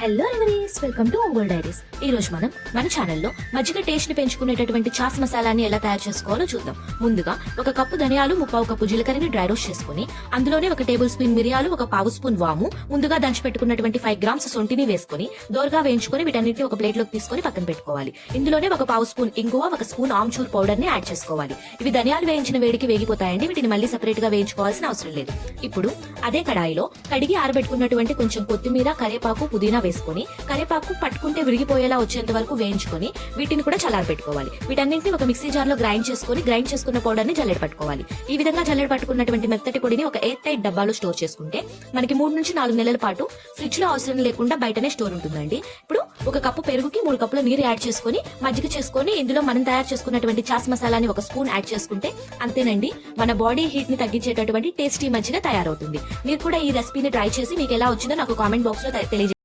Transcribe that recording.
Hello everyone's, welcome to Ongole diaries. ఈ రోజు మనం మన ఛానల్లో మజ్జిగ టేస్ట్ ని పెంచుకునేటటువంటి చాస్ మసాలాని ఎలా తయారు చేసుకోవాలో చూద్దాం. ముందుగా ఒక కప్పు ధనియాలు, 1/4 కప్పు జీలకర్రని డ్రై రోస్ట్ చేసుకుని అందులోనే 1 టేబుల్ స్పూన్ మిరియాలు, 1 పావు స్పూన్ వాము, ముందుగా దంచి పెట్టుకున్నటువంటి 5 గ్రామ్స్ సొంటిని వేసుకుని దోరగా వేయించుకుని వీటన్నిటిని ఒక ప్లేట్ లోకి తీసుకుని పక్కన పెట్టుకోవాలి. ఇందులోనే 1 పావు స్పూన్ ఇంగువ, 1 స్పూన్ ఆమ్చూర్ పౌడర్ ని యాడ్ చేసుకోవాలి. ఇవి ధనియాలు వేయించిన వేడికి వేగిపోతాయండి. వీటిని మళ్ళీ సెపరేట్ గా వేయించుకోవాల్సిన అవసరం లేదు. ఇప్పుడు అదే కడాయిలో కడిగి ఆరబెట్టుకున్నటువంటి కొంచెం కొత్తిమీర, కరివేపాకు, పుదీనా వేసుకుని కరివేపాకు పట్టుకుంటే విరిగిపోయేలా వచ్చేంత వరకు వేయించుకొని వీటిని కూడా చల్లారబెట్టుకోవాలి. వీటన్నింటినీ ఒక మిక్సీ జార్ లో గ్రైండ్ చేసుకున్న పౌడర్ ని జల్లెడ పట్టుకోవాలి. ఈ విధంగా జల్లెడ పట్టుకున్నటువంటి మెత్తటి పొడిని ఒక ఎయిర్ టైట్ డబ్బాలో స్టోర్ చేసుకుంటే మనకి 3 నుంచి 4 నెలల పాటు ఫ్రిడ్జ్ లో అవసరం లేకుండా బయటనే స్టోర్ ఉంటుందండి. ఇప్పుడు 1 కప్పు పెరుగుకి 3 కప్పుల నీరు యాడ్ చేసుకుని మజ్జిగ చేసుకుని ఇందులో మనం తయారు చేసుకున్నటువంటి చాస్ మసాలాని 1 స్పూన్ యాడ్ చేసుకుంటే అంతేనండి, మన బాడీ హీట్ ని తగ్గించేటటువంటి టేస్టీ మజ్జిగ తయారవుతుంది. మీరు కూడా ఈ రెసిపీని ట్రై చేసి మీకు ఎలా వచ్చిందో నాకు కామెంట్ బాక్స్ లో తెలియజేయండి.